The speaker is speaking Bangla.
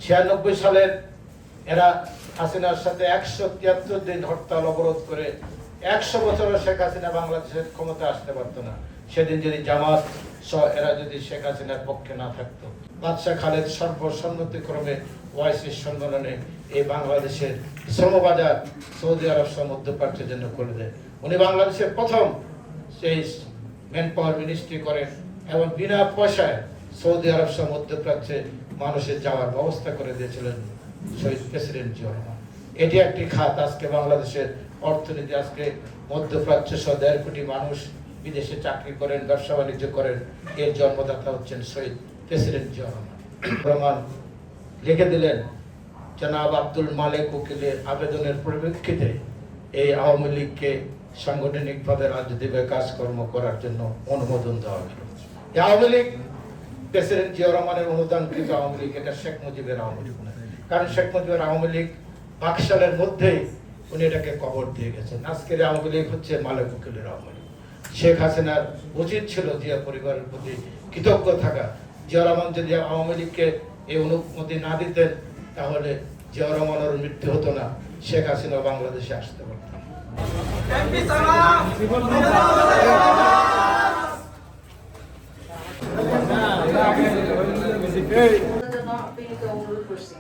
96 সালের এরা হাসিনার সাথে 173 দিন হরতাল অবরোধ করে 100 বছরও শেখ হাসিনা বাংলাদেশের ক্ষমতা আসতে পারতো না। সেদিন যদি জামাত সহ এরা যদি শেখ হাসিনার পক্ষে না থাকতো, বাদশাহ খালেদ সর্বসম্মতিক্রমে ওয়াইসির সম্মেলনে এই বাংলাদেশের শ্রমবাজার সৌদি আরব সহ মধ্যপ্রাচ্যের জন্য করে দেয়। উনি বাংলাদেশের প্রথম সেই ম্যান পাওয়ার মিনিস্ট্রি করেন এবং বিনা পয়সায় সৌদি আরব সহ মধ্যপ্রাচ্যে মানুষের যাওয়ার ব্যবস্থা করে দিয়েছিলেন শহীদ প্রেসিডেন্ট জিয়া রহমান। এটি একটি খাত। আজকে বাংলাদেশের অর্থনীতি, আজকে মধ্যপ্রাচ্য সহ 1.5 কোটি মানুষ বিদেশে চাকরি করেন, ব্যবসা বাণিজ্য করেন। এর জন্মদাতা হচ্ছেন শহীদ প্রেসিডেন্ট জিয়া রহমান। লিখে দিলেন জনাব আব্দুল মালেক উকিলের আবেদনের পরিপ্রেক্ষিতে এই আওয়ামী লীগকে সাংগঠনিকভাবে রাজনীতিভাবে কাজকর্ম করার জন্য অনুমোদন দেওয়া হল। এই আওয়ামী লীগ প্রেসিডেন্ট জিয়া রহমানের অনুদানকৃত আওয়ামী লীগ, এটা শেখ মুজিবের আওয়ামী লীগ না। কারণ শেখ মুজিবের আওয়ামী লীগ বাকশালের মধ্যেই উনি এটাকে কবর দিয়ে গেছেন। আজকের আওয়ামী লীগ হচ্ছে মালেক উকিলের আওয়ামী লীগ। শেখ হাসিনার উচিত ছিল জিয়া পরিবারের প্রতি কৃতজ্ঞ থাকা। জিয়া রহমান যদি আওয়ামী লীগকে এই অনুমতি না দিতেন তাহলে জিয়া রহমানের মৃত্যু হতো না, শেখ হাসিনা বাংলাদেশে আসতে পারতেন। অনুরোধ করছি।